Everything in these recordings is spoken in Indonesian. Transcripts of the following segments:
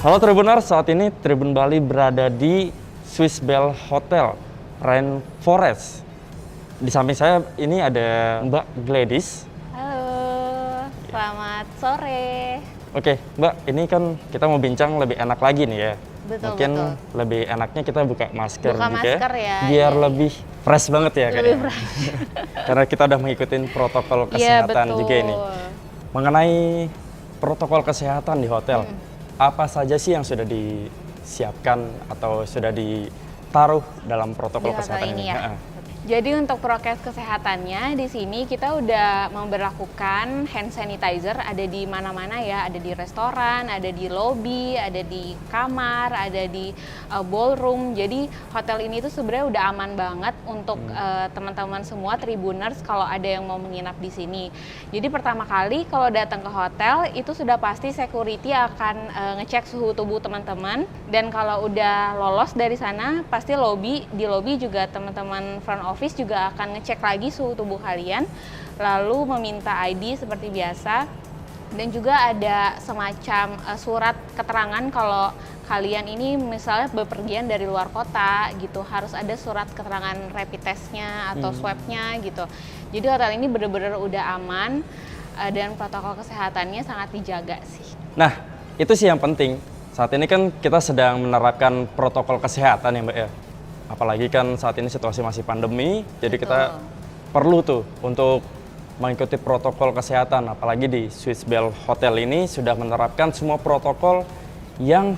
Halo Tribuners, saat ini Tribun Bali berada di Swiss Bell Hotel Rainforest. Di samping saya ini ada Mbak Gladys. Halo, selamat sore. Oke, Mbak, ini kan kita mau bincang lebih enak lagi nih ya. Betul, Mungkin betul. lebih enaknya kita buka masker Buka juga, masker ya, biar iya. lebih fresh banget ya Lebih kayaknya. fresh. Karena kita udah mengikuti protokol Iya, kesehatan betul. juga ini. Mengenai protokol kesehatan di hotel, apa saja sih yang sudah disiapkan atau sudah ditaruh dalam protokol Di hotel kesehatan ini ini? ya. Ha-ha. Jadi untuk prokes kesehatannya di sini kita udah memberlakukan hand sanitizer ada di mana-mana ya, ada di restoran, ada di lobi, ada di kamar, ada di ballroom. Jadi hotel ini tuh sebenarnya udah aman banget untuk teman-teman semua Tribuners kalau ada yang mau menginap di sini. Jadi pertama kali kalau datang ke hotel itu sudah pasti security akan ngecek suhu tubuh teman-teman, dan kalau udah lolos dari sana pasti di lobi juga teman-teman front office juga akan ngecek lagi suhu tubuh kalian, lalu meminta ID seperti biasa, dan juga ada semacam surat keterangan kalau kalian ini misalnya bepergian dari luar kota gitu, harus ada surat keterangan rapid testnya atau swabnya gitu. Jadi hotel ini benar-benar udah aman dan protokol kesehatannya sangat dijaga sih. Nah, itu sih yang penting. Saat ini kan kita sedang menerapkan protokol kesehatan ya Mbak ya. Apalagi kan saat ini situasi masih pandemi, jadi kita perlu tuh untuk mengikuti protokol kesehatan. Apalagi di Swiss Bell Hotel ini sudah menerapkan semua protokol yang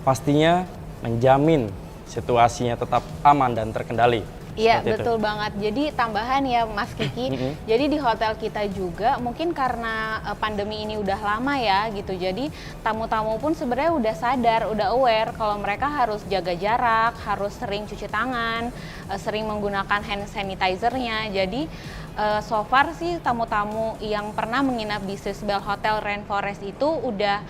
pastinya menjamin situasinya tetap aman dan terkendali. Iya, Seperti betul itu. banget. Jadi tambahan ya Mas Kiki, jadi di hotel kita juga mungkin karena pandemi ini udah lama ya gitu, jadi tamu-tamu pun sebenarnya udah sadar, udah aware kalau mereka harus jaga jarak, harus sering cuci tangan, sering menggunakan hand sanitizer-nya. Jadi so far sih tamu-tamu yang pernah menginap di Swiss Bell Hotel Rainforest itu udah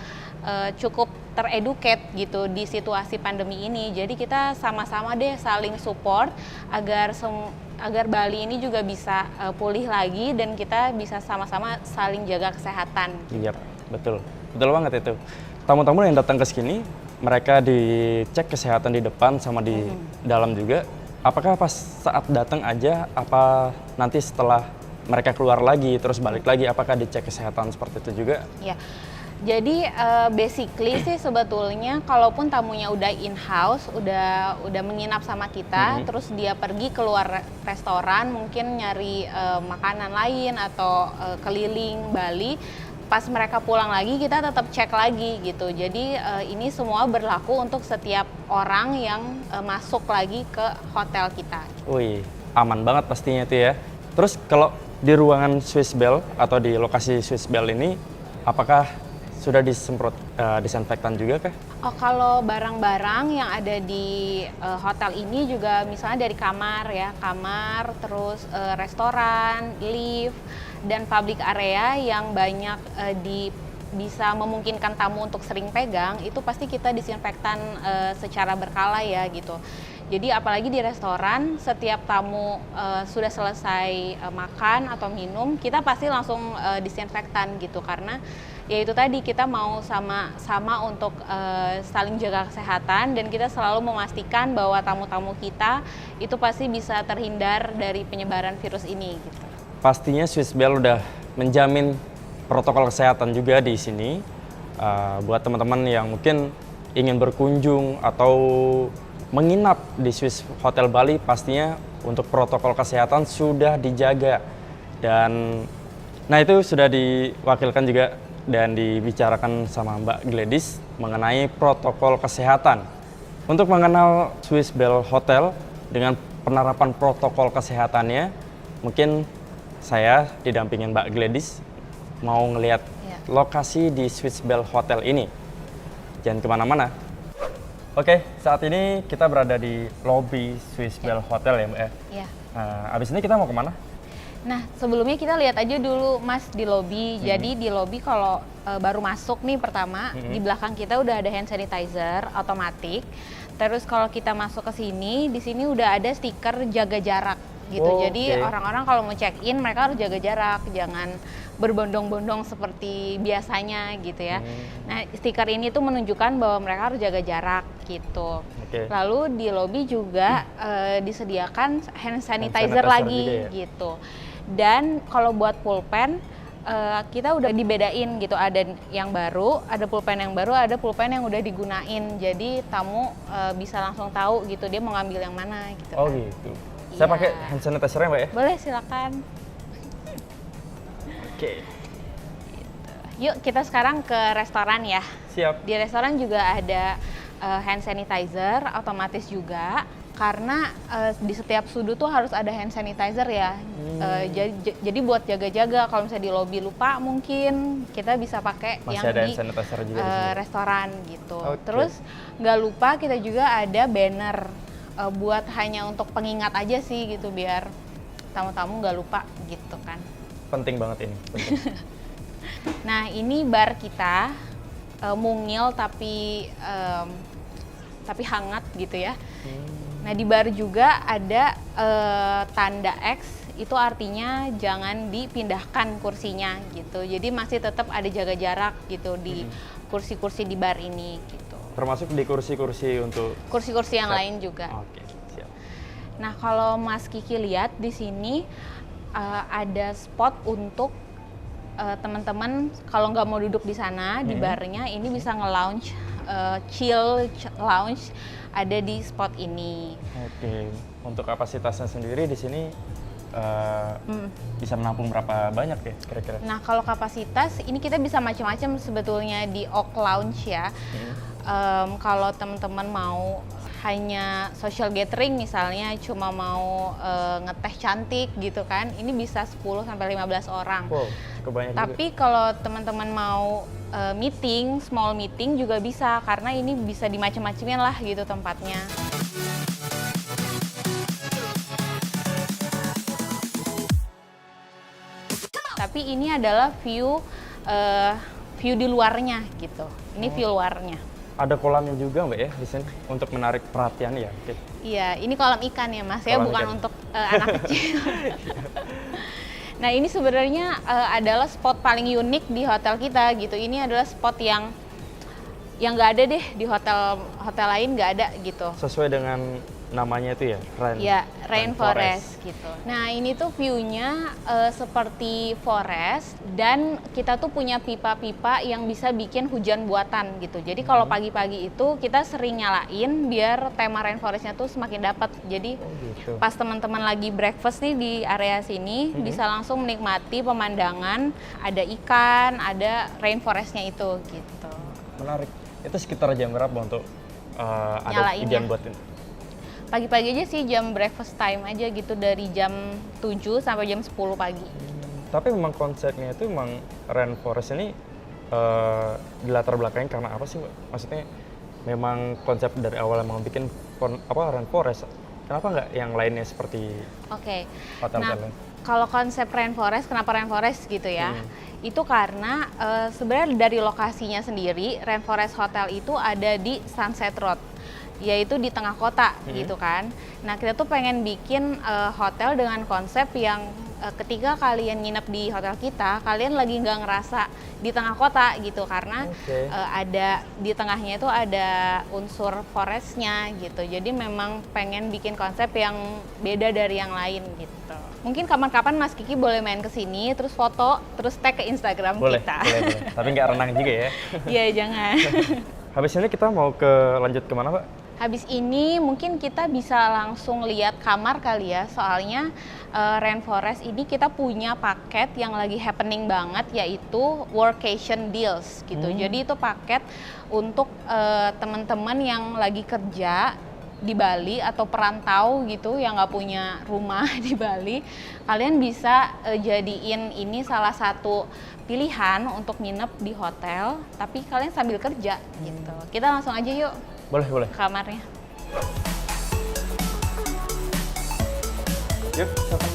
cukup tereducate gitu di situasi pandemi ini. Jadi kita sama-sama deh saling support agar Bali ini juga bisa pulih lagi dan kita bisa sama-sama saling jaga kesehatan. Iya, betul. Betul banget itu. Tamu-tamu yang datang ke sini, mereka dicek kesehatan di depan sama di dalam juga. Apakah pas saat datang aja, apa nanti setelah mereka keluar lagi, terus balik lagi, apakah dicek kesehatan seperti itu juga? Ya. Jadi basically sih sebetulnya kalaupun tamunya udah in-house, udah menginap sama kita, terus dia pergi keluar restoran, mungkin nyari makanan lain atau keliling Bali, pas mereka pulang lagi kita tetap cek lagi gitu. Jadi ini semua berlaku untuk setiap orang yang masuk lagi ke hotel kita. Wih, aman banget pastinya itu ya. Terus kalau di ruangan Swiss Bell atau di lokasi Swiss Bell ini, apakah sudah disemprot disinfektan juga kah? Oh, kalau barang-barang yang ada di hotel ini juga misalnya dari kamar ya, terus restoran, lift, dan public area yang banyak bisa memungkinkan tamu untuk sering pegang, itu pasti kita disinfektan secara berkala ya gitu. Jadi apalagi di restoran, setiap tamu sudah selesai makan atau minum, kita pasti langsung disinfektan gitu, karena ya itu tadi kita mau sama-sama untuk saling jaga kesehatan, dan kita selalu memastikan bahwa tamu-tamu kita itu pasti bisa terhindar dari penyebaran virus ini gitu. Pastinya Swiss Bell udah menjamin protokol kesehatan juga di sini. Buat teman-teman yang mungkin ingin berkunjung atau menginap di Swiss Hotel Bali, pastinya untuk protokol kesehatan sudah dijaga. Dan nah itu sudah diwakilkan juga dan dibicarakan sama Mbak Gladys mengenai protokol kesehatan. Untuk mengenal Swiss Bell Hotel dengan penerapan protokol kesehatannya, mungkin saya didampingin Mbak Gladys mau ngelihat lokasi di Swiss Bell Hotel ini. Jangan kemana-mana. Oke, saat ini kita berada di lobi Swiss Bell Hotel ya Mbak ya. Iya. Abis ini kita mau kemana? Nah, sebelumnya kita lihat aja dulu Mas di lobi. Jadi di lobi kalau baru masuk nih pertama, di belakang kita udah ada hand sanitizer otomatis. Terus kalau kita masuk ke sini, di sini udah ada stiker jaga jarak. gitu. Oh, Jadi oke. orang-orang kalau mau check in mereka harus jaga jarak, jangan berbondong-bondong seperti biasanya gitu ya. Nah, stiker ini tuh menunjukkan bahwa mereka harus jaga jarak gitu. Oke. Lalu di lobi juga disediakan hand sanitizer sanitizer lagi juga ya? gitu. Dan kalau buat pulpen kita udah dibedain gitu, ada yang baru, ada pulpen yang baru, ada pulpen yang udah digunain. Jadi tamu bisa langsung tahu gitu dia mau ngambil yang mana gitu. Oh kan. gitu. Saya Iya. pakai hand sanitizer-nya Mbak ya? Boleh, silakan. Oke. Yuk kita sekarang ke restoran ya. Siap. Di restoran juga ada hand sanitizer otomatis juga, karena di setiap sudut tuh harus ada hand sanitizer ya. Jadi buat jaga-jaga kalau misalnya di lobi lupa mungkin kita bisa pakai Masih yang ada di hand sanitizer juga di sini. restoran gitu. Oke. Terus nggak lupa kita juga ada banner buat hanya untuk pengingat aja sih gitu, biar tamu-tamu nggak lupa gitu kan. Penting banget ini. Penting. Nah ini bar kita mungil tapi hangat gitu ya. Nah di bar juga ada tanda X, itu artinya jangan dipindahkan kursinya gitu. Jadi masih tetap ada jaga jarak gitu di kursi-kursi di bar ini gitu. Termasuk di kursi-kursi untuk Kursi-kursi yang Siap. lain juga. Oke, siap. Nah kalau Mas Kiki lihat di sini ada spot untuk teman-teman kalau nggak mau duduk di sana di barnya, ini bisa nge-lounge, chill lounge ada di spot ini. Oke. Untuk kapasitasnya sendiri di sini bisa menampung berapa banyak ya kira-kira? Nah kalau kapasitas ini kita bisa macam-macam sebetulnya di Oak Lounge ya. Kalau teman-teman mau hanya social gathering misalnya, cuma mau ngeteh cantik gitu kan, ini bisa 10-15 orang. Wow, kebanyakan juga. Tapi kalau teman-teman mau meeting, small meeting juga bisa, karena ini bisa dimacem-macemin lah gitu tempatnya. Tapi ini adalah view di luarnya gitu. Ini view luarnya. Ada kolamnya juga Mbak ya di sini untuk menarik perhatian ya. Oke. Iya, ini kolam ikan ya Mas ya, Kolam bukan ikan. untuk anak kecil. Nah ini sebenarnya adalah spot paling unik di hotel kita gitu. Ini adalah spot yang nggak ada deh di hotel lain, nggak ada gitu. Sesuai dengan namanya itu ya, Rainforest gitu. Nah ini tuh view-nya seperti forest, dan kita tuh punya pipa-pipa yang bisa bikin hujan buatan gitu. Jadi kalau pagi-pagi itu kita sering nyalain biar tema rainforest-nya tuh semakin dapat. Jadi gitu. pas teman-teman lagi breakfast nih di area sini bisa langsung menikmati pemandangan, ada ikan, ada rainforest-nya itu gitu. Menarik. Itu sekitar jam berapa untuk ada Nyalainnya. hujan buatin? Pagi-pagi aja sih, jam breakfast time aja gitu, dari jam 7 sampai jam 10 pagi. Tapi memang konsepnya itu memang rainforest ini dilatar belakangnya karena apa sih Mbak? Maksudnya memang konsep dari awal emang bikin rainforest. Kenapa nggak yang lainnya seperti Oke. hotel-hotel Nah, lain? kalau konsep rainforest, kenapa rainforest gitu ya? Itu karena sebenarnya dari lokasinya sendiri, rainforest hotel itu ada di Sunset Road, yaitu di tengah kota gitu kan. Nah kita tuh pengen bikin hotel dengan konsep yang ketika kalian nginep di hotel kita, kalian lagi nggak ngerasa di tengah kota gitu, karena ada di tengahnya itu ada unsur forestnya gitu. Jadi memang pengen bikin konsep yang beda dari yang lain gitu. Mungkin kapan-kapan Mas Kiki boleh main ke sini, terus foto, terus tag ke Instagram Boleh, kita. boleh. Tapi nggak renang juga ya. Iya jangan. Habis ini kita mau lanjut kemana Pak? Habis ini mungkin kita bisa langsung lihat kamar kali ya, soalnya Rainforest ini kita punya paket yang lagi happening banget, yaitu workation deals gitu. Jadi itu paket untuk teman-teman yang lagi kerja di Bali atau perantau gitu yang nggak punya rumah di Bali, kalian bisa jadiin ini salah satu pilihan untuk nginep di hotel, tapi kalian sambil kerja gitu. Kita langsung aja yuk. Boleh, boleh. Kamarnya. Yuk, silakan.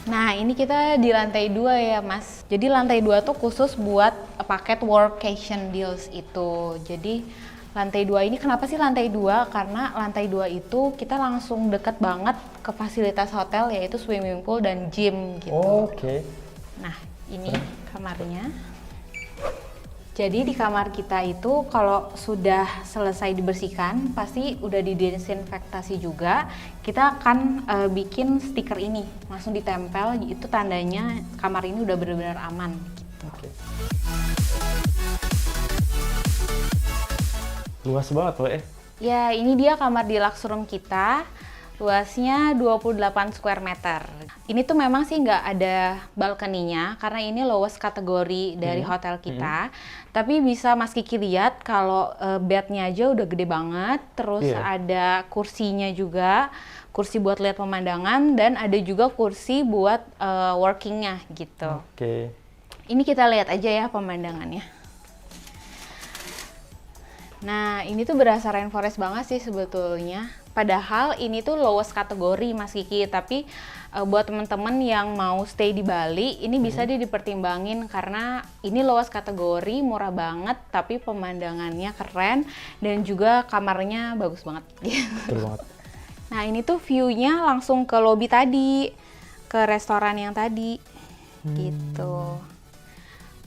Nah, ini kita di lantai 2 ya, Mas. Jadi lantai 2 tuh khusus buat paket workation deals itu. Jadi Lantai 2 ini kenapa sih lantai 2? Karena lantai 2 itu kita langsung deket banget ke fasilitas hotel, yaitu swimming pool dan gym gitu. Oke. Nah, ini kamarnya. Jadi di kamar kita itu kalau sudah selesai dibersihkan, pasti udah didesinfektasi juga. Kita akan bikin stiker ini, langsung ditempel, itu tandanya kamar ini udah benar-benar aman. Gitu. Oke. Luas banget loh Ya, ini dia kamar deluxe room kita. Luasnya 28 square meter. Ini tuh memang sih nggak ada balkoninya karena ini lowest kategori dari hotel kita. Tapi bisa Mas Kiki lihat kalau bednya aja udah gede banget. Terus ada kursinya juga, kursi buat lihat pemandangan dan ada juga kursi buat workingnya gitu. Oke. Ini kita lihat aja ya pemandangannya. Nah, ini tuh berasa rainforest banget sih sebetulnya. Padahal ini tuh lowest kategori Mas Kiki, tapi buat teman-teman yang mau stay di Bali, ini bisa dipertimbangin karena ini lowest kategori, murah banget, tapi pemandangannya keren dan juga kamarnya bagus banget. Betul banget. Nah, ini tuh view-nya langsung ke lobby tadi, ke restoran yang tadi, gitu.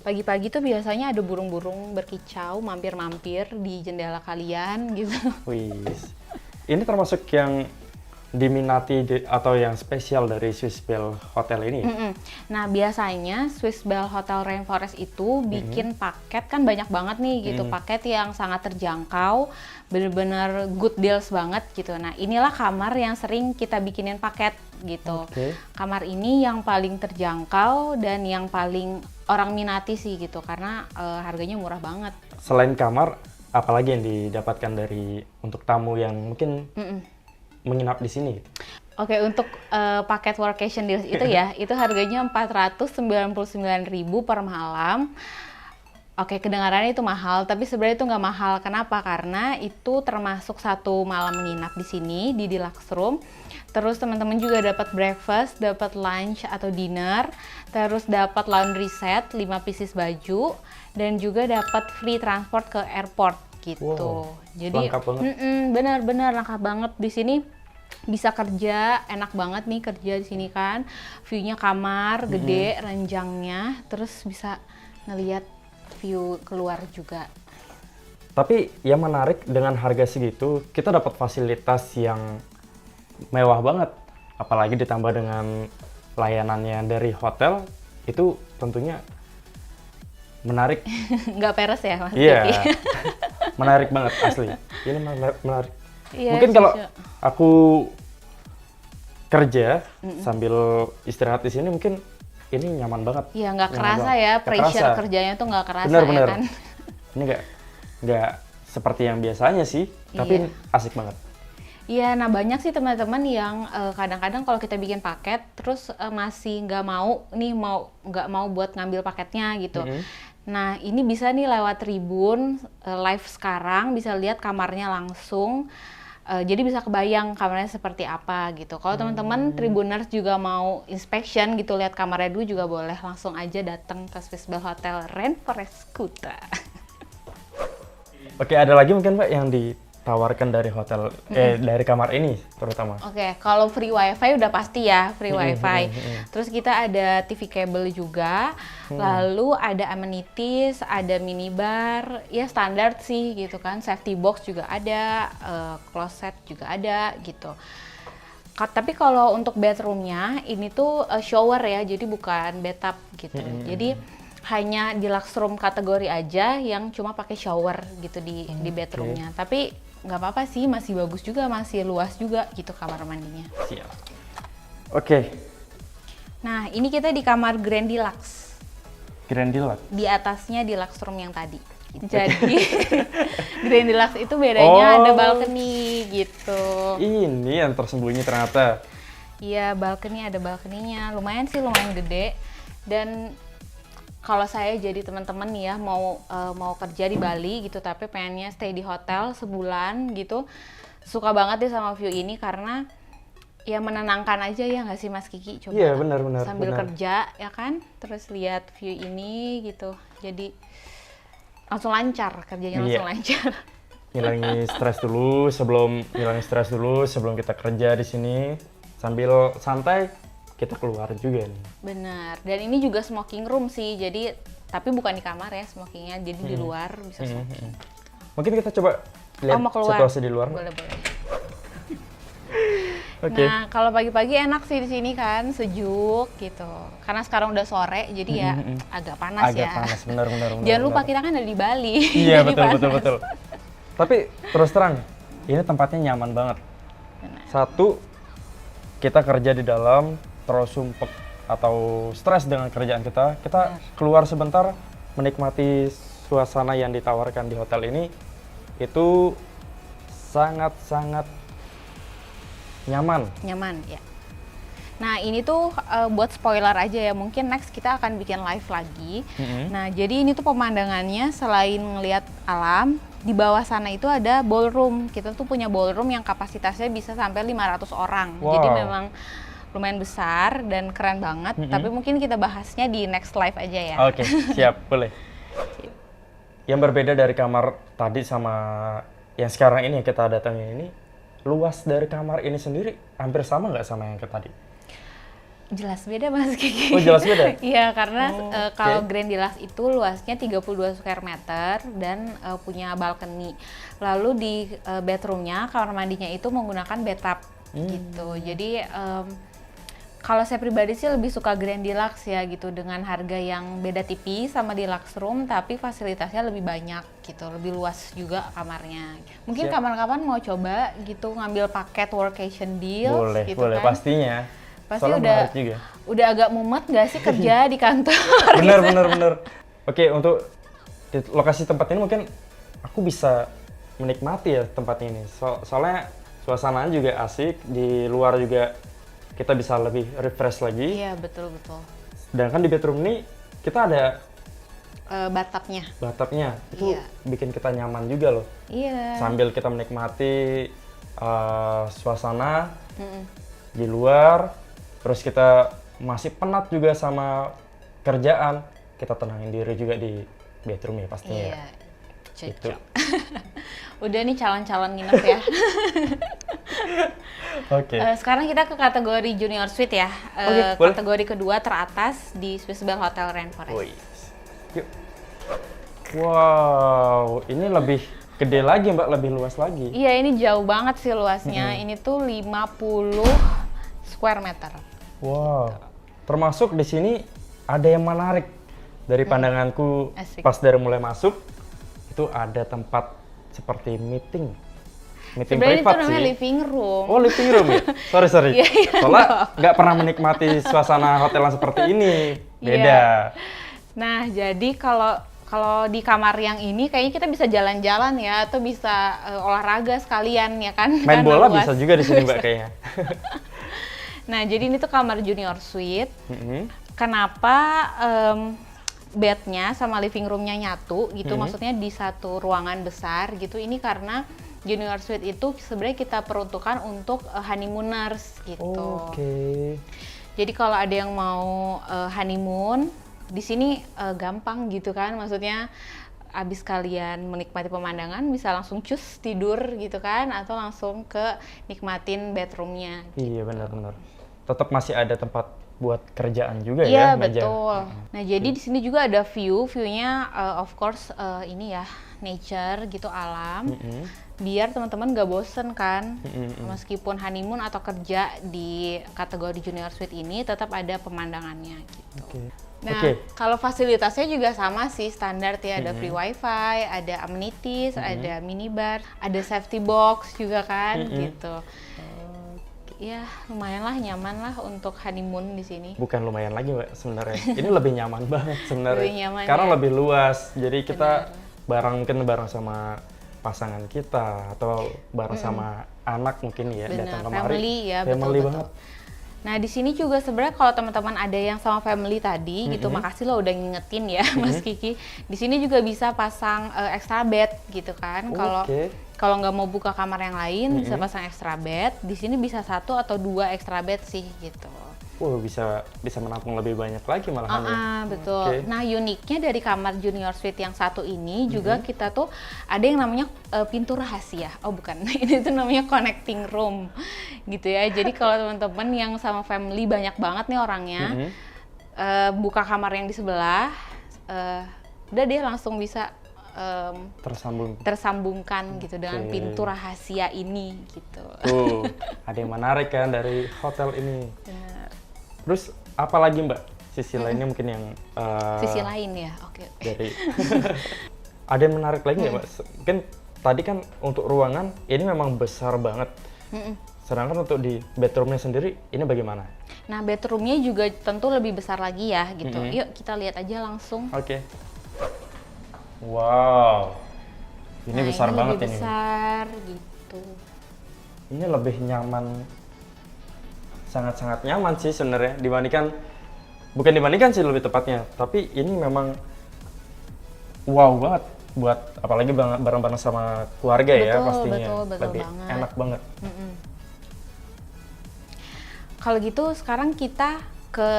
Pagi-pagi tuh biasanya ada burung-burung berkicau, mampir-mampir di jendela kalian gitu. Wih. Ini termasuk yang diminati atau yang spesial dari Swiss Bell Hotel ini? Nah, biasanya Swiss Bell Hotel Rainforest itu bikin paket kan banyak banget nih gitu, paket yang sangat terjangkau, bener-bener good deals banget gitu. Nah, inilah kamar yang sering kita bikinin paket gitu. Kamar ini yang paling terjangkau dan yang paling orang minati sih gitu, karena harganya murah banget. Selain kamar, apalagi yang didapatkan dari untuk tamu yang mungkin menginap di sini? Oke, untuk paket workation deals itu ya, itu harganya 499.000 per malam. Oke, kedengarannya itu mahal, tapi sebenarnya itu nggak mahal. Kenapa? Karena itu termasuk 1 malam menginap di sini, di deluxe room. Terus teman-teman juga dapat breakfast, dapat lunch atau dinner, terus dapat laundry set, 5 pieces baju, dan juga dapat free transport ke airport gitu. Wow, jadi lengkap banget. Benar-benar lengkap banget di sini. Bisa kerja, enak banget nih kerja di sini kan. View-nya kamar gede, ranjangnya, terus bisa ngelihat view keluar juga. Tapi yang menarik dengan harga segitu, kita dapat fasilitas yang mewah banget. Apalagi ditambah dengan layanannya dari hotel, itu tentunya menarik. Nggak peres ya Mas? Iya, Kiki? menarik banget asli. Ini menarik. Iya, Mungkin kalau setuju. aku kerja sambil istirahat di sini, mungkin ini nyaman banget. Iya, nggak Nyaman kerasa banget. ya, Nggak pressure kerasa. kerjanya tuh nggak kerasa Bener-bener. ya kan? Ini nggak seperti yang biasanya sih, tapi Iya. asik banget. Iya, nah banyak sih teman-teman yang kadang-kadang kalau kita bikin paket, terus masih nggak mau nggak mau buat ngambil paketnya gitu. Nah, ini bisa nih lewat Tribun live sekarang, bisa lihat kamarnya langsung. Jadi bisa kebayang kamarnya seperti apa gitu. Kalau teman-teman Tribuners juga mau inspection gitu, lihat kamarnya dulu juga boleh, langsung aja datang ke Swiss Bell Hotel Rainforest Kuta. Oke, ada lagi mungkin Mbak yang ditawarkan dari hotel, dari kamar ini terutama? Oke, kalau free wifi udah pasti ya, free wifi. Terus kita ada TV kabel juga, lalu ada amenities, ada minibar, ya standar sih gitu kan. Safety box juga ada, closet juga ada gitu. Tapi kalau untuk bedroomnya ini tuh shower ya, jadi bukan bathtub gitu. Jadi hanya deluxe room kategori aja yang cuma pakai shower gitu di bedroomnya. Tapi nggak apa-apa sih, masih bagus juga, masih luas juga gitu kamar mandinya. Siap. Oke, Nah, ini kita di kamar Grand Deluxe. Grand Deluxe. Di atasnya deluxe room yang tadi. Jadi Grand Deluxe itu bedanya ada balcony gitu. Ini yang tersembunyi ternyata. Iya, balcony, ada balcony-nya. Lumayan sih, lumayan gede. Dan kalau saya jadi teman-teman nih ya mau kerja di Bali gitu, tapi pengennya stay di hotel sebulan gitu, suka banget deh sama view ini karena ya menenangkan aja ya nggak sih Mas Kiki? Coba Iya, benar sambil benar. kerja ya kan, terus lihat view ini gitu, jadi langsung lancar kerjanya, langsung lancar. ngilangin stres dulu sebelum kita kerja di sini. Sambil santai kita keluar juga nih. Benar. Dan ini juga smoking room sih. Jadi tapi bukan di kamar ya smokingnya. Jadi di luar bisa smoking. Mungkin kita coba lihat mau keluar? situasi di luar. Boleh. Oke. Nah, kalau pagi-pagi enak sih di sini kan, sejuk gitu. Karena sekarang udah sore, jadi ya agak panas Agak ya. panas, benar. Jangan lupa kita kan ada di Bali. Iya, jadi panas. betul. Tapi terus terang, ini tempatnya nyaman banget. Benar. Satu, kita kerja di dalam, terus sumpek atau stres dengan kerjaan kita keluar sebentar, menikmati suasana yang ditawarkan di hotel ini, itu sangat-sangat nyaman Ya. Nah ini tuh buat spoiler aja ya, mungkin next kita akan bikin live lagi. Nah jadi ini tuh pemandangannya selain ngelihat alam, di bawah sana itu ada ballroom. Kita tuh punya ballroom yang kapasitasnya bisa sampai 500 orang. Wow. Jadi memang lumayan besar dan keren banget. Tapi mungkin kita bahasnya di next live aja ya. Oke, siap, boleh. Yang berbeda dari kamar tadi sama yang sekarang ini yang kita datangi ini, luas dari kamar ini sendiri hampir sama nggak sama yang ke tadi? Jelas beda Mas Kiki. Oh, jelas beda? Iya, karena kalau oke. Grand Deluxe itu luasnya 32 square meter dan punya balcony. Lalu di bedroomnya, kamar mandinya itu menggunakan bathtub gitu. Jadi kalau saya pribadi sih lebih suka Grand Deluxe ya gitu, dengan harga yang beda tipis sama Deluxe room, tapi fasilitasnya lebih banyak gitu, lebih luas juga kamarnya. Mungkin Siap. kapan-kapan mau coba gitu ngambil paket workation deal Boleh, gitu boleh, kan. pastinya. Pasti Soalnya menarik juga. udah agak mumet gak sih kerja di kantor? Bener. Oke, untuk di lokasi tempat ini mungkin aku bisa menikmati ya tempat ini. Soalnya suasananya juga asik, di luar juga kita bisa lebih refresh lagi. Iya, betul. Sedangkan di bedroom ini kita ada Bathtubnya. itu Iya. bikin kita nyaman juga loh. Iya. Sambil kita menikmati suasana di luar, terus kita masih penat juga sama kerjaan, kita tenangin diri juga di bedroom ya pastinya. Iya. Itu. Cocok. Udah nih calon-calon nginep ya. Oke. Sekarang kita ke kategori Junior Suite ya. Oke, boleh. Kategori kedua teratas di Swiss Bell Hotel Rainforest. Wih. Yuk. Wow, ini lebih gede lagi Mbak, lebih luas lagi. Iya, ini jauh banget sih luasnya. Ini tuh 50 square meter. Wow. Termasuk di sini ada yang menarik dari pandanganku Asik. pas dari mulai masuk, itu ada tempat seperti meeting Sebenarnya itu privat namanya sih. living room. Oh, living room ya? Sorry. Iya, iya, Soalnya nggak pernah menikmati suasana hotel yang seperti ini. Beda. Iya. Nah, jadi kalau di kamar yang ini kayaknya kita bisa jalan-jalan ya, atau bisa olahraga sekalian ya kan? Main Karena bola luas. bisa juga di sini Mbak kayaknya. Nah, jadi ini tuh kamar junior suite. Mhm. Kenapa bednya sama living roomnya nyatu gitu? Maksudnya di satu ruangan besar gitu. Ini karena junior suite itu sebenarnya kita peruntukkan untuk honeymooners gitu. Oke. Jadi kalau ada yang mau honeymoon di sini gampang gitu kan, maksudnya abis kalian menikmati pemandangan bisa langsung cus tidur gitu kan, atau langsung ke nikmatin bedroomnya. Iya, benar-benar. Tetap masih ada tempat buat kerjaan juga Iya ya, meja. betul. Nah jadi di sini juga ada view-nya of course ini ya nature gitu, alam. Biar teman-teman gak bosen kan, meskipun honeymoon atau kerja di kategori junior suite ini tetap ada pemandangannya gitu. Oke. Nah, Oke. kalau fasilitasnya juga sama sih, standar ya, ada free wifi, ada amenities, ada minibar, ada safety box juga kan, gitu. Ya, lumayan lah, nyaman lah untuk honeymoon di sini. Bukan lumayan lagi Mbak sebenarnya. Ini lebih nyaman banget sebenarnya. Lebih nyaman Karena ya? lebih luas. Jadi kita mungkin bareng sama pasangan kita atau bareng sama anak mungkin ya, Benar, datang kemari. family ya, Family betul-betul. banget. Nah di sini juga sebenarnya kalau teman-teman ada yang sama family tadi gitu, makasih lo udah ngingetin ya Mas Kiki. Di sini juga bisa pasang extra bed gitu kan. Kalau Oke. Kalau nggak mau buka kamar yang lain, bisa pasang extra bed. Di sini bisa 1 atau 2 extra bed sih gitu. Bisa menampung lebih banyak lagi malahan ya. Betul. Oke. Nah, uniknya dari kamar junior suite yang satu ini juga kita tuh ada yang namanya pintu rahasia. Oh bukan, ini tuh namanya connecting room gitu ya. Jadi kalau teman-teman yang sama family banyak banget nih orangnya, buka kamar yang di sebelah, udah dia langsung bisa tersambungkan gitu dengan pintu rahasia ini gitu. Ada yang menarik kan dari hotel ini. Benar. Terus apa lagi Mbak? Sisi lainnya mungkin yang Sisi lain ya, oke. dari ada yang menarik lagi nggak Mbak? Mungkin tadi kan untuk ruangan ini memang besar banget. Sedangkan untuk di bedroomnya sendiri ini bagaimana? Nah, bedroomnya juga tentu lebih besar lagi ya gitu. Yuk kita lihat aja langsung. Oke. Wow, ini besar ini banget lebih ini. Besar gitu. Ini lebih nyaman, sangat-sangat nyaman sih sebenarnya bukan dibandingkan sih lebih tepatnya. Tapi ini memang wow banget buat apalagi bareng-bareng sama keluarga ya pastinya. Betul lebih banget. Enak banget. Kalau gitu sekarang kita ke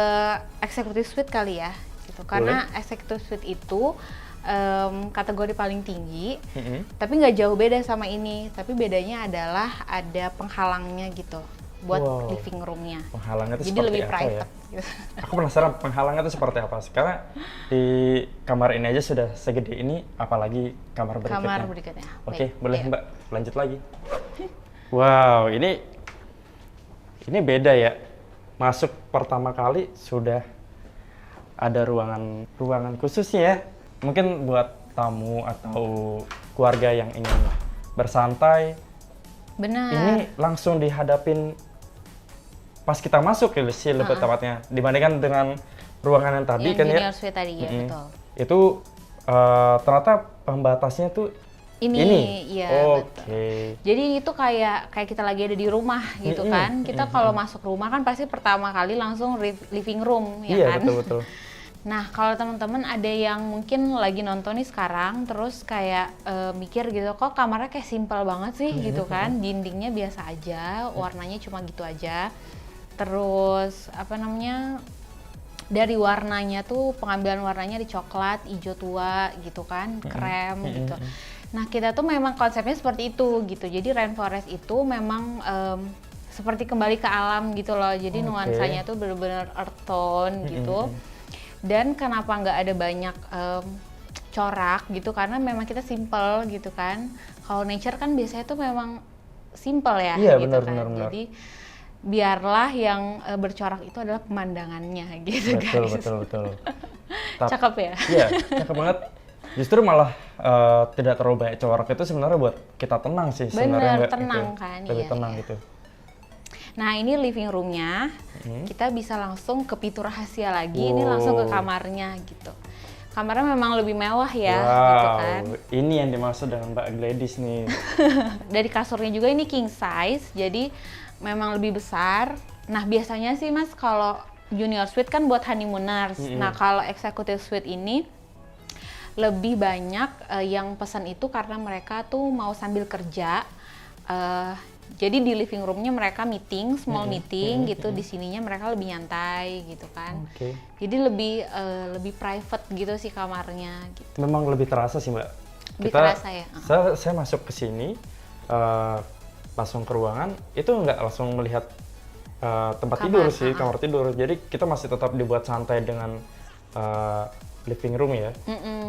executive suite kali ya, gitu. Karena executive suite itu kategori paling tinggi, tapi nggak jauh beda sama ini. Tapi bedanya adalah ada penghalangnya gitu buat living roomnya. Penghalangnya itu jadi seperti lebih apa private. Ya? Aku penasaran penghalangnya itu seperti apa. Karena di kamar ini aja sudah segede ini, apalagi kamar berikutnya. Oke, boleh Mbak lanjut lagi. Wow, ini beda ya. Masuk pertama kali sudah ada ruangan khususnya ya. Mungkin buat tamu atau keluarga yang ingin bersantai. Benar. Ini langsung dihadapin pas kita masuk ya sih lebih tepatnya. Dibandingkan dengan ruangan yang tadi yang kan ya. junior suite tadi ya, betul. Itu ternyata pembatasnya tuh ini. Iya, betul. Jadi itu kayak kita lagi ada di rumah gitu kan. Kita kalau masuk rumah kan pasti pertama kali langsung living room ya kan. Iya, betul. Nah, kalau teman-teman ada yang mungkin lagi nonton nih sekarang, terus kayak mikir gitu, kok kamarnya kayak simpel banget sih gitu kan, dindingnya biasa aja, warnanya cuma gitu aja. Terus dari warnanya tuh pengambilan warnanya di coklat, hijau tua gitu kan, krem gitu. Nah, kita tuh memang konsepnya seperti itu gitu. Jadi rainforest itu memang seperti kembali ke alam gitu loh. Jadi nuansanya tuh bener-bener earth tone gitu. Dan kenapa nggak ada banyak corak gitu, karena memang kita simple gitu kan. Kalau nature kan biasanya tuh memang simple ya, gitu benar, kan. benar. Jadi biarlah yang bercorak itu adalah pemandangannya gitu guys. Betul. Cakep ya? Iya, cakep banget. Justru malah tidak terlalu banyak corak itu sebenarnya buat kita tenang sih sebenarnya. Bener, tenang gitu. Kan. Lebih tenang gitu. Nah, ini living roomnya, kita bisa langsung ke pintu rahasia lagi, ini langsung ke kamarnya gitu. Kamarnya memang lebih mewah ya, gitu kan. Ini yang dimaksud dengan Mbak Gladys nih. Dari kasurnya juga ini king size, jadi memang lebih besar. Nah, biasanya sih Mas, kalau junior suite kan buat honeymooners. Nah, kalau executive suite ini lebih banyak yang pesan itu karena mereka tuh mau sambil kerja. Jadi di living roomnya mereka meeting, small meeting gitu, di sininya mereka lebih nyantai gitu kan. Jadi lebih private gitu sih kamarnya. Gitu. Memang lebih terasa sih Mbak. Lebih terasa ya. Saya masuk ke sini langsung ke ruangan, itu nggak langsung melihat tempat tidur sih, kamar tidur. Jadi kita masih tetap dibuat santai dengan living room ya,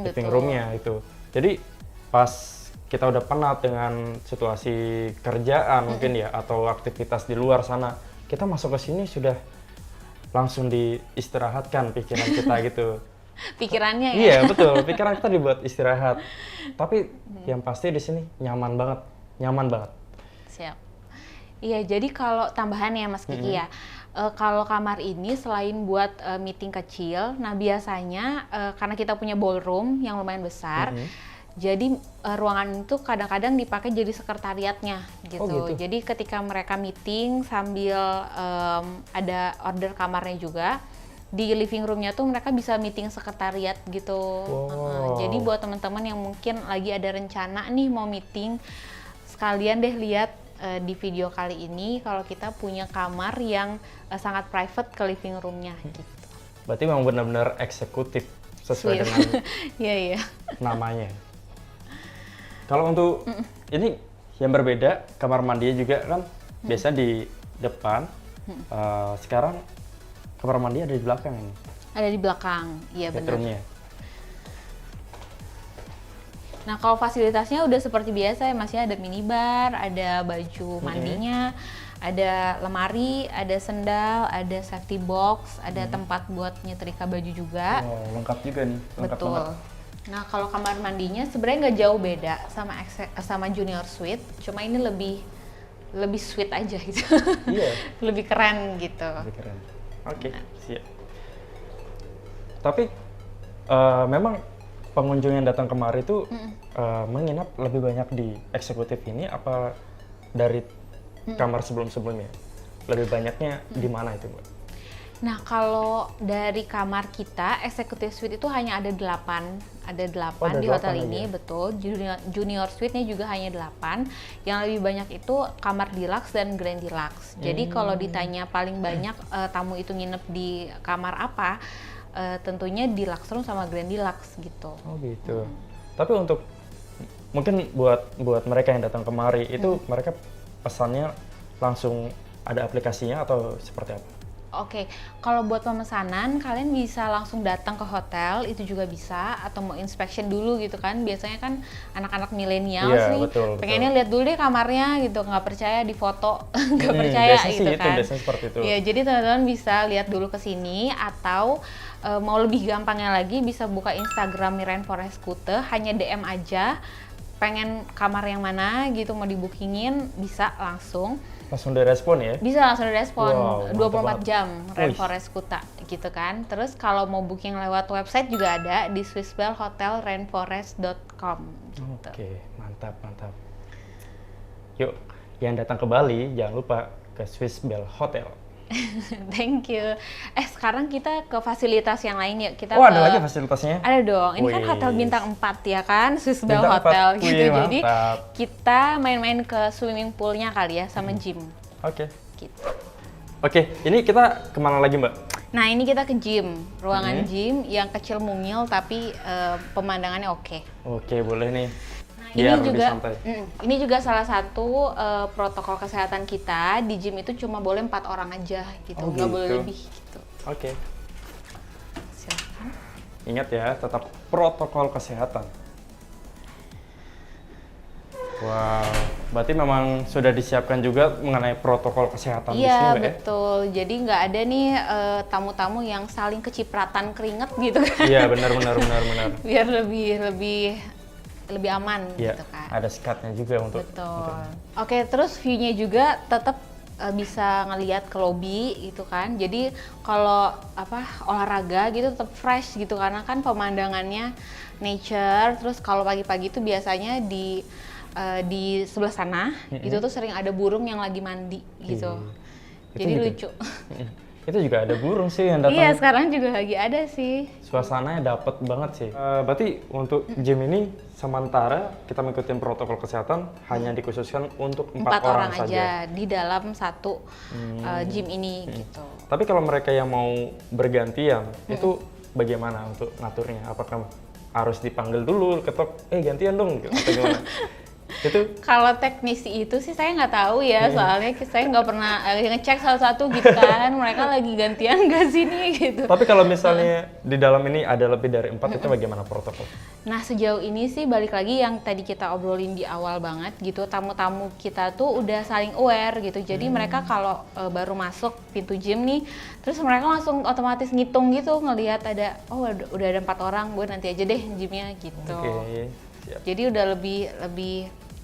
living roomnya itu. Jadi pas kita udah penat dengan situasi kerjaan mungkin ya, atau aktivitas di luar sana, kita masuk ke sini sudah langsung diistirahatkan pikiran kita gitu. Pikirannya ya? Iya betul, pikiran kita dibuat istirahat. Tapi yang pasti di sini nyaman banget. Siap. Iya, jadi kalau tambahan ya Mas Kiki ya, kalau kamar ini selain buat meeting kecil, nah biasanya karena kita punya ballroom yang lumayan besar, jadi ruangan itu kadang-kadang dipakai jadi sekretariatnya gitu. Oh, gitu. Jadi ketika mereka meeting sambil ada order kamarnya juga, di living roomnya tuh mereka bisa meeting sekretariat gitu. Jadi buat teman-teman yang mungkin lagi ada rencana nih mau meeting sekalian deh lihat di video kali ini kalau kita punya kamar yang sangat private ke living room-nya gitu. Berarti memang benar-benar eksekutif sesuai Sweet. dengan Iya, iya. namanya. Kalau untuk ini yang berbeda, kamar mandinya juga kan biasa di depan. Sekarang kamar mandi ada di belakang ini. Ada di belakang, iya benar. Bedroomnya. Nah, kalau fasilitasnya udah seperti biasa ya Mas ya, ada minibar, ada baju mandinya, ada lemari, ada sendal, ada safety box, ada tempat buat nyetrika baju juga. Wow, lengkap juga nih. Lengkap Betul. banget. Nah, kalau kamar mandinya sebenarnya nggak jauh beda sama junior suite, cuma ini lebih sweet aja gitu. Iya. Lebih keren gitu. Lebih keren. Oke, siap. Tapi memang pengunjung yang datang kemari itu menginap lebih banyak di eksekutif ini apa dari kamar sebelum-sebelumnya? Lebih banyaknya di mana itu, Mbak? Nah, kalau dari kamar kita, executive suite itu hanya ada 8. Ada 8 ada di 8 hotel aja. ini, betul. Junior suite-nya juga hanya 8. Yang lebih banyak itu kamar deluxe dan grand deluxe. Jadi kalau ditanya paling banyak tamu itu nginep di kamar apa, tentunya deluxe room sama grand deluxe gitu. Oh gitu. Tapi untuk mungkin buat mereka yang datang kemari itu mereka pesannya langsung ada aplikasinya atau seperti apa? Oke, kalau buat pemesanan kalian bisa langsung datang ke hotel, itu juga bisa, atau mau inspection dulu gitu kan. Biasanya kan anak-anak milenial Iya, nih betul. pengennya lihat dulu deh kamarnya gitu, nggak percaya di foto, nggak percaya biasanya gitu sih itu, kan. biasanya seperti itu. Iya, jadi teman-teman bisa lihat dulu ke sini, atau mau lebih gampangnya lagi bisa buka Instagram Rainforest Kuta, hanya DM aja pengen kamar yang mana gitu, mau dibookingin bisa langsung. Langsung direspon ya? Bisa langsung direspon, Wow, mantap 24 banget. jam Wih. Rainforest Kuta gitu kan. Terus kalau mau booking lewat website juga ada di swissbellhotelrainforest.com gitu. Oke, mantap, mantap. Yuk, yang datang ke Bali jangan lupa ke Swiss Bell Hotel. Thank you. Sekarang kita ke fasilitas yang lain yuk. Kita Oh, ke... ada lagi fasilitasnya? Ada dong. Ini kan Wih. hotel bintang 4 ya kan, Swiss Bell Bintang 4. Hotel Wih, gitu. Jadi mantap. kita main-main ke swimming poolnya kali ya sama gym. Oke. Gitu. Oke, ini kita kemana lagi, Mbak? Nah, ini kita ke gym, ruangan gym yang kecil mungil tapi pemandangannya oke. Oke, boleh nih. Nah, Biar ini lebih juga santai. ini juga salah satu protokol kesehatan kita. Di gym itu cuma boleh 4 orang aja gitu, Oh, nggak boleh gitu. lebih gitu. Oke. Silakan. Ingat ya, tetap protokol kesehatan. Wow, berarti memang sudah disiapkan juga mengenai protokol kesehatan di sini, Iya, Mbak ya? betul. Jadi nggak ada nih tamu-tamu yang saling kecipratan keringet gitu kan. Iya, benar. Biar lebih aman Iya, gitu kan. ada skatnya juga untuk. Betul. Oke, terus view-nya juga tetap bisa ngelihat ke lobby gitu kan. Jadi kalau olahraga gitu tetap fresh gitu karena kan pemandangannya nature. Terus kalau pagi-pagi itu biasanya di sebelah sana itu tuh sering ada burung yang lagi mandi gitu. Itu Jadi juga. lucu. Itu juga ada burung sih yang datang. Iya, sekarang juga lagi ada sih. Suasananya dapet banget sih. Berarti untuk gym ini sementara kita mengikuti protokol kesehatan hanya dikhususkan untuk 4 orang aja saja. di dalam satu gym ini gitu. Tapi kalau mereka yang mau bergantian, itu bagaimana untuk ngaturnya? Apakah harus dipanggil dulu, ketok, gantian dong, gitu, atau gimana? Itu Kalau teknisi itu sih saya nggak tahu ya, soalnya saya nggak pernah ngecek satu-satu gitu kan, mereka lagi gantian nggak sini gitu. tapi kalau misalnya di dalam ini ada lebih dari 4, itu bagaimana protokol? Nah, sejauh ini sih balik lagi yang tadi kita obrolin di awal banget gitu, tamu-tamu kita tuh udah saling aware gitu. Jadi mereka kalau baru masuk pintu gym nih, terus mereka langsung otomatis ngitung gitu, ngelihat ada udah ada 4 orang, gue nanti aja deh gymnya gitu. Oke, siap. Jadi udah lebih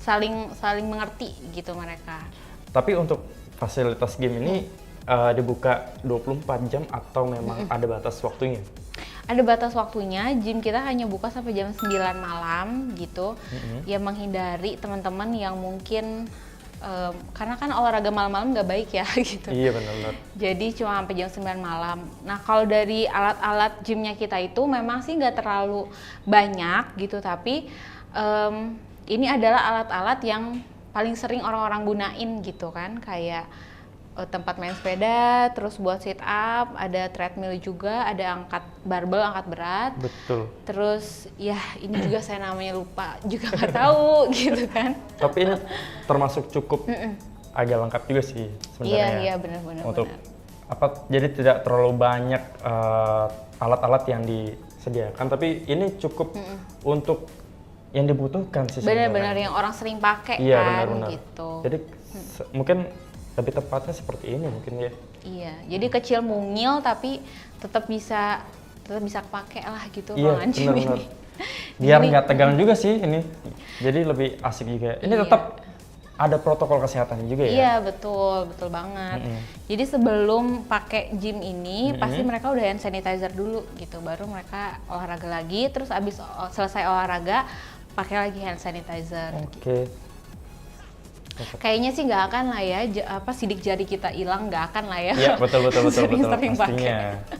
saling mengerti gitu mereka. Tapi untuk fasilitas game ini dibuka 24 jam atau memang ada batas waktunya? Ada batas waktunya, gym kita hanya buka sampai jam 9 malam gitu. Ya menghindari teman-teman yang mungkin karena kan olahraga malam-malam nggak baik ya gitu. Iya, benar. Jadi cuma sampai jam 9 malam. Nah, kalau dari alat-alat gymnya kita itu memang sih nggak terlalu banyak gitu, tapi ini adalah alat-alat yang paling sering orang-orang gunain gitu kan, kayak tempat main sepeda, terus buat sit up, ada treadmill juga, ada angkat barbel, angkat berat. Betul. Terus ya ini juga saya namanya lupa, juga nggak tahu gitu kan. Tapi ini termasuk cukup agak lengkap juga sih sebenarnya. Iya benar-benar. Untuk apa? Jadi tidak terlalu banyak alat-alat yang disediakan, tapi ini cukup untuk yang dibutuhkan sih. Benar-benar yang orang sering pakai iya, kan benar-benar. gitu. Jadi mungkin lebih tepatnya seperti ini mungkin ya. Iya, jadi kecil mungil tapi tetap bisa kepake lah gitu Iya, ruangan gym benar-benar. ini. Biar nggak tegang juga sih ini. Jadi lebih asik juga. Ini tetap ada protokol kesehatan juga ya. Iya, betul banget. Jadi sebelum pakai gym ini pasti mereka udah hand sanitizer dulu gitu, baru mereka olahraga lagi, terus abis selesai olahraga pakai lagi hand sanitizer. Oke. Kayaknya sih nggak akan lah ya, sidik jari kita hilang nggak akan lah ya. Iya, betul Sering-sering pastinya. pakai.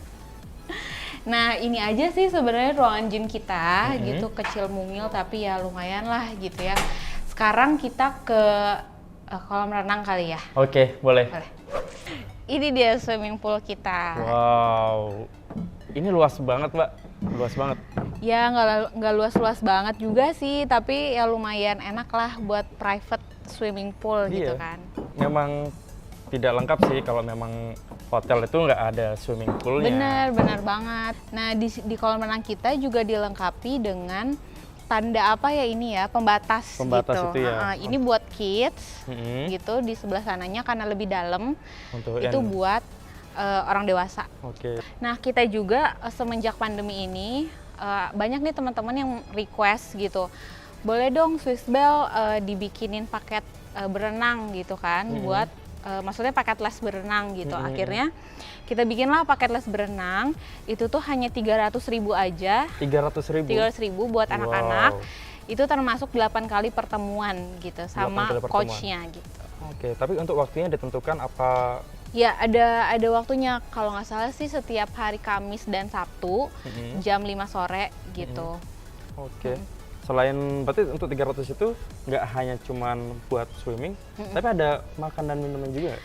Nah ini aja sih sebenarnya ruangan gym kita gitu, kecil mungil tapi ya lumayan lah gitu ya. Sekarang kita ke kolam renang kali ya. Oke, boleh. Ini dia swimming pool kita. Wow, ini luas banget Mbak, luas banget. Ya nggak luas-luas banget juga sih, tapi ya lumayan enak lah buat private swimming pool gitu kan. Memang tidak lengkap sih kalau memang hotel itu nggak ada swimming poolnya. Bener banget. Nah di kolam renang kita juga dilengkapi dengan tanda apa ya ini ya, pembatas gitu. Itu ya. Ini buat kids gitu, di sebelah sananya karena lebih dalam Untuk itu buat orang dewasa. Oke. Nah kita juga semenjak pandemi ini banyak nih teman-teman yang request gitu, boleh dong Swissbell dibikinin paket berenang gitu kan, buat maksudnya paket les berenang gitu. Akhirnya kita bikinlah paket les berenang, itu tuh hanya 300.000 aja. 300.000? 300.000 buat anak-anak. Itu termasuk 8 kali pertemuan gitu sama coachnya gitu. Oke, tapi untuk waktunya ditentukan apa? Ya ada waktunya, kalau nggak salah sih setiap hari Kamis dan Sabtu jam 5 sore gitu. Oke. Selain berarti untuk 300 itu nggak hanya cuman buat swimming, tapi ada makan dan minuman juga?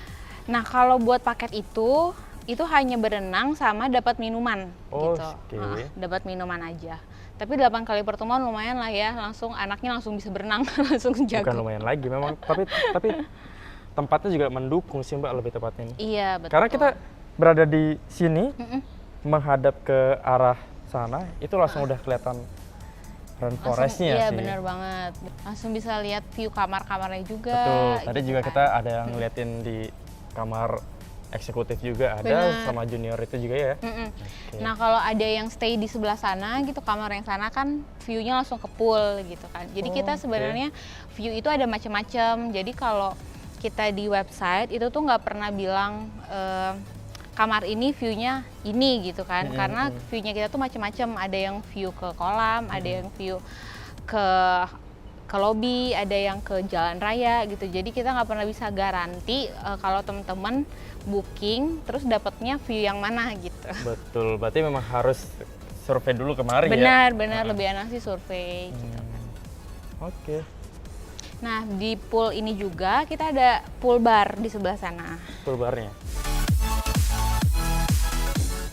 Nah kalau buat paket itu hanya berenang sama dapat minuman gitu. Dapat minuman aja. Tapi 8 kali pertemuan lumayan lah ya, anaknya langsung bisa berenang, langsung jago. Bukan lumayan lagi memang, tapi tempatnya juga mendukung sih Mbak, lebih tepatnya ini. Iya betul. Karena kita berada di sini menghadap ke arah sana, itu langsung udah kelihatan rainforestnya sih. Iya benar banget. Langsung bisa lihat view kamar-kamarnya juga. Betul. Tadi gitu juga kan. kita ada yang ngeliatin di kamar eksekutif juga ada, sama junior itu juga ya. Okay. Nah kalau ada yang stay di sebelah sana gitu, kamar yang sana kan view-nya langsung ke pool gitu kan. Jadi kita sebenarnya view itu ada macam-macam. Jadi kalau kita di website itu tuh nggak pernah bilang kamar ini view-nya ini gitu kan, karena view-nya kita tuh macam-macam. Ada yang view ke kolam, ada yang view ke lobby, ada yang ke jalan raya gitu. Jadi kita nggak pernah bisa garansi kalau teman-teman booking terus dapatnya view yang mana gitu. Betul, berarti memang harus survei dulu kemarin benar, ya? Benar, lebih enak sih survei gitu. Oke. Nah di pool ini juga kita ada pool bar di sebelah sana. Pool barnya.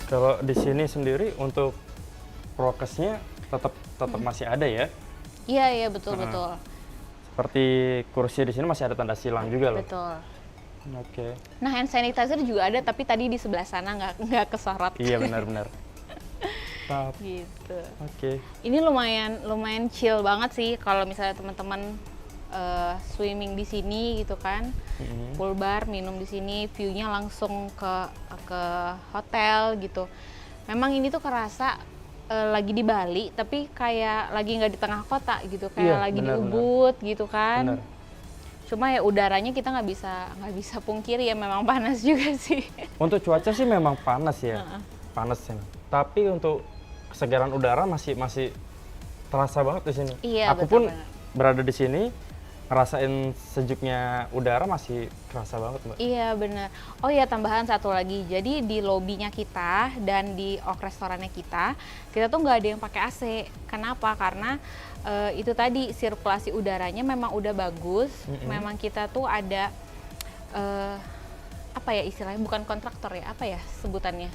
Kalau di sini sendiri untuk prokesnya tetap masih ada ya? Iya betul. Seperti kursi di sini masih ada tanda silang juga loh. Betul. Oke. Nah hand sanitizer juga ada, tapi tadi di sebelah sana nggak kesorot. Iya benar. Gitu. Oke. Ini lumayan chill banget sih kalau misalnya teman-teman swimming di sini gitu kan, pool bar, minum di sini, view-nya langsung ke hotel gitu. Memang ini tuh kerasa lagi di Bali, tapi kayak lagi nggak di tengah kota gitu, kayak lagi di Ubud gitu kan. Bener. Cuma ya udaranya kita nggak bisa pungkiri ya, memang panas juga sih. Untuk cuaca sih memang panas ya, panas ya. Tapi untuk kesegaran udara masih terasa banget di sini. Iya, Aku pun berada di sini ngerasain sejuknya udara masih kerasa banget, Mbak. Iya bener. Oh ya, tambahan satu lagi. Jadi di lobbynya kita dan di restorannya kita tuh nggak ada yang pakai AC. Kenapa? Karena itu tadi sirkulasi udaranya memang udah bagus. Memang kita tuh ada apa ya istilahnya? Bukan kontraktor ya, apa ya sebutannya?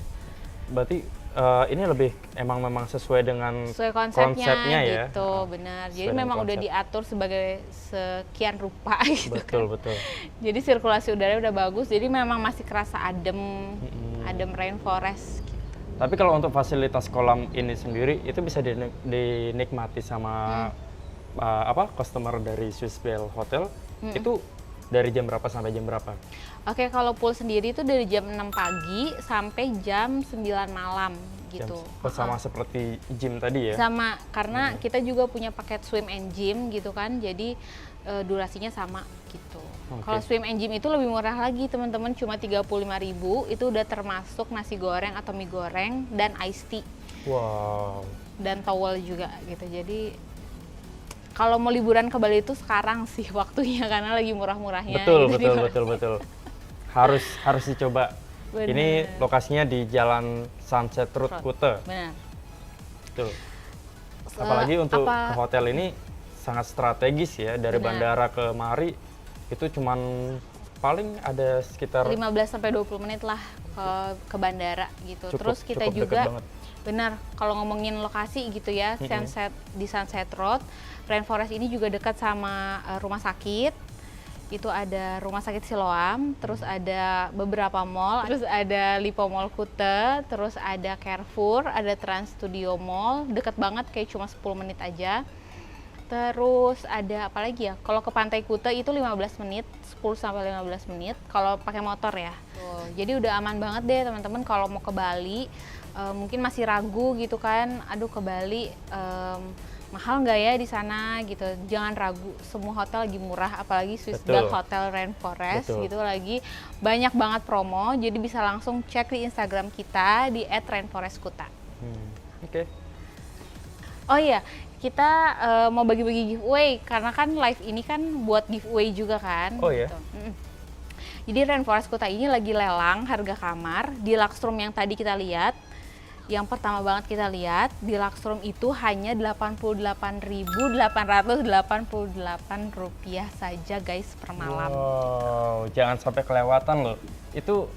Berarti ini lebih memang sesuai dengan Sesuai konsepnya ya. gitu, benar. Jadi Sesuai dengan memang udah konsep. diatur sebagai sekian rupa gitu Betul, kan. betul. Jadi sirkulasi udara udah bagus, jadi memang masih kerasa adem, adem rainforest gitu. Tapi kalau untuk fasilitas kolam ini sendiri itu bisa dinikmati sama customer dari Swiss Bell Hotel itu dari jam berapa sampai jam berapa? Oke, kalau pool sendiri itu dari jam 6 pagi sampai jam 9 malam gitu. Sama seperti gym tadi ya? Sama, karena kita juga punya paket swim and gym gitu kan, jadi durasinya sama gitu. Kalau swim and gym itu lebih murah lagi teman-teman, cuma 35.000, itu udah termasuk nasi goreng atau mie goreng dan iced tea. Wow. Dan towel juga gitu. Jadi kalau mau liburan ke Bali itu sekarang sih waktunya karena lagi murah-murahnya. Betul, gitu. betul. Harus dicoba. Bener. Ini lokasinya di Jalan Sunset Road Kuta. Benar. Betul. Apalagi untuk ke hotel ini sangat strategis ya, dari bandara ke Mari itu cuman paling ada sekitar 15 sampai 20 menit lah ke bandara gitu. Terus kita cukup juga deket banget. benar, kalau ngomongin lokasi gitu ya, di Sunset Road, Rainforest ini juga dekat sama rumah sakit. Itu ada Rumah Sakit Siloam, terus ada beberapa mall, terus ada Lipo Mall Kuta, terus ada Carrefour, ada Trans Studio Mall, deket banget kayak cuma 10 menit aja. Terus ada apa lagi ya? Kalau ke Pantai Kuta itu 15 menit, 10 sampai 15 menit kalau pakai motor ya. Jadi udah aman banget deh teman-teman kalau mau ke Bali. Mungkin masih ragu gitu kan, aduh ke Bali mahal nggak ya di sana gitu. Jangan ragu, semua hotel lagi murah, apalagi Swiss Bell Hotel Rainforest gitu lagi banyak banget promo. Jadi bisa langsung cek di Instagram kita di @rainforestkuta. Oke. Oh iya, kita mau bagi-bagi giveaway karena kan live ini kan buat giveaway juga kan. Oh ya. Gitu. Jadi Rainforest Kuta ini lagi lelang harga kamar di Luxroom yang tadi kita lihat. Yang pertama banget kita lihat di Luxroom itu hanya Rp88.888 saja guys per malam. Wow, jangan sampai kelewatan loh. Itu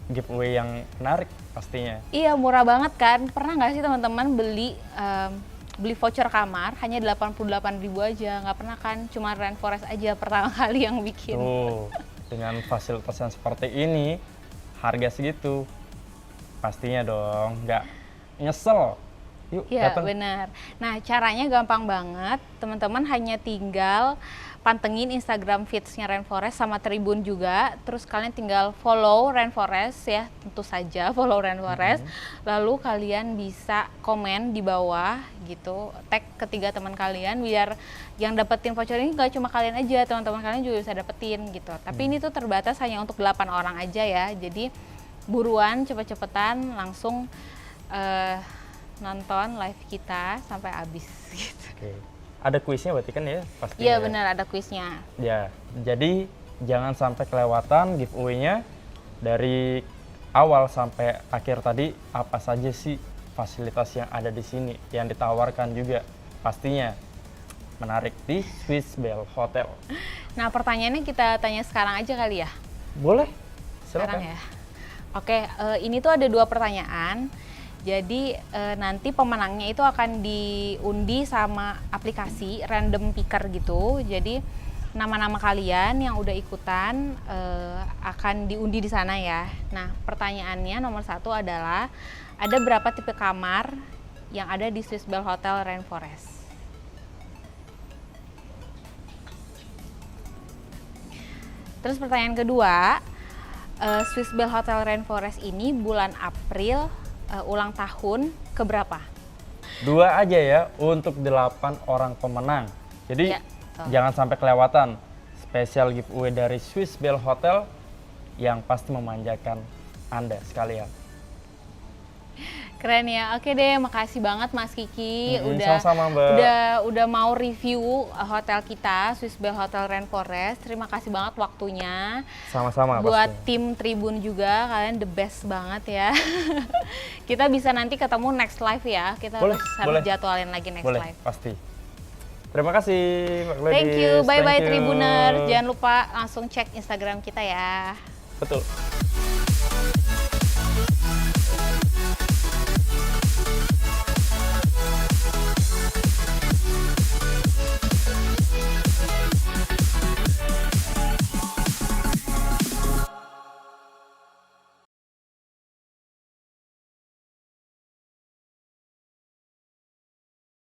giveaway yang menarik pastinya. Iya, murah banget kan. Pernah nggak sih teman-teman beli voucher kamar hanya 88.000 aja? Nggak pernah kan? Cuma Rainforest aja pertama kali yang bikin. Tuh, dengan fasilitas yang seperti ini, harga segitu. Pastinya dong, nggak nyesel. Yuk, Iya, datang. benar. Nah, caranya gampang banget. Teman-teman hanya tinggal pantengin Instagram feeds-nya Rainforest sama Tribun juga. Terus kalian tinggal follow Rainforest ya, tentu saja follow Rainforest. Lalu kalian bisa komen di bawah gitu, tag ketiga teman kalian biar yang dapetin voucher ini nggak cuma kalian aja, teman-teman kalian juga bisa dapetin gitu. Tapi ini tuh terbatas hanya untuk 8 orang aja ya. Jadi buruan, cepet-cepetan langsung nonton live kita sampai habis gitu. Oke. Ada kuisnya berarti kan ya pastinya. Iya ya? benar, ada kuisnya. Ya, jadi jangan sampai kelewatan giveaway-nya. Dari awal sampai akhir tadi apa saja sih fasilitas yang ada di sini yang ditawarkan juga pastinya menarik di Swiss Bell Hotel. Nah, pertanyaannya kita tanya sekarang aja kali ya. Boleh? Sekarang Silakan. ya. Oke, ini tuh ada 2 pertanyaan. Jadi nanti pemenangnya itu akan diundi sama aplikasi random picker gitu. Jadi nama-nama kalian yang udah ikutan akan diundi di sana ya. Nah, pertanyaannya nomor 1 adalah ada berapa tipe kamar yang ada di Swiss Bell Hotel Rainforest? Terus pertanyaan kedua, Swiss Bell Hotel Rainforest ini bulan April ulang tahun keberapa? 2 aja ya untuk 8 orang pemenang. Jadi Ya, jangan sampai kelewatan spesial giveaway dari Swiss Bell Hotel yang pasti memanjakan Anda sekalian. Keren ya. Oke deh, makasih banget Mas Kiki Sama-sama, Mbak. udah mau review hotel kita, Swiss Bell Hotel Rainforest. Terima kasih banget waktunya. Sama-sama Buat pasti. tim Tribun juga, kalian the best banget ya. Kita bisa nanti ketemu next live ya. Kita Boleh, harus boleh. jadwalin lagi next Boleh, live. pasti. Terima kasih, Mbak Gladys. Thank you, bye-bye Thank you. Tribuners. Jangan lupa langsung cek Instagram kita ya. Betul.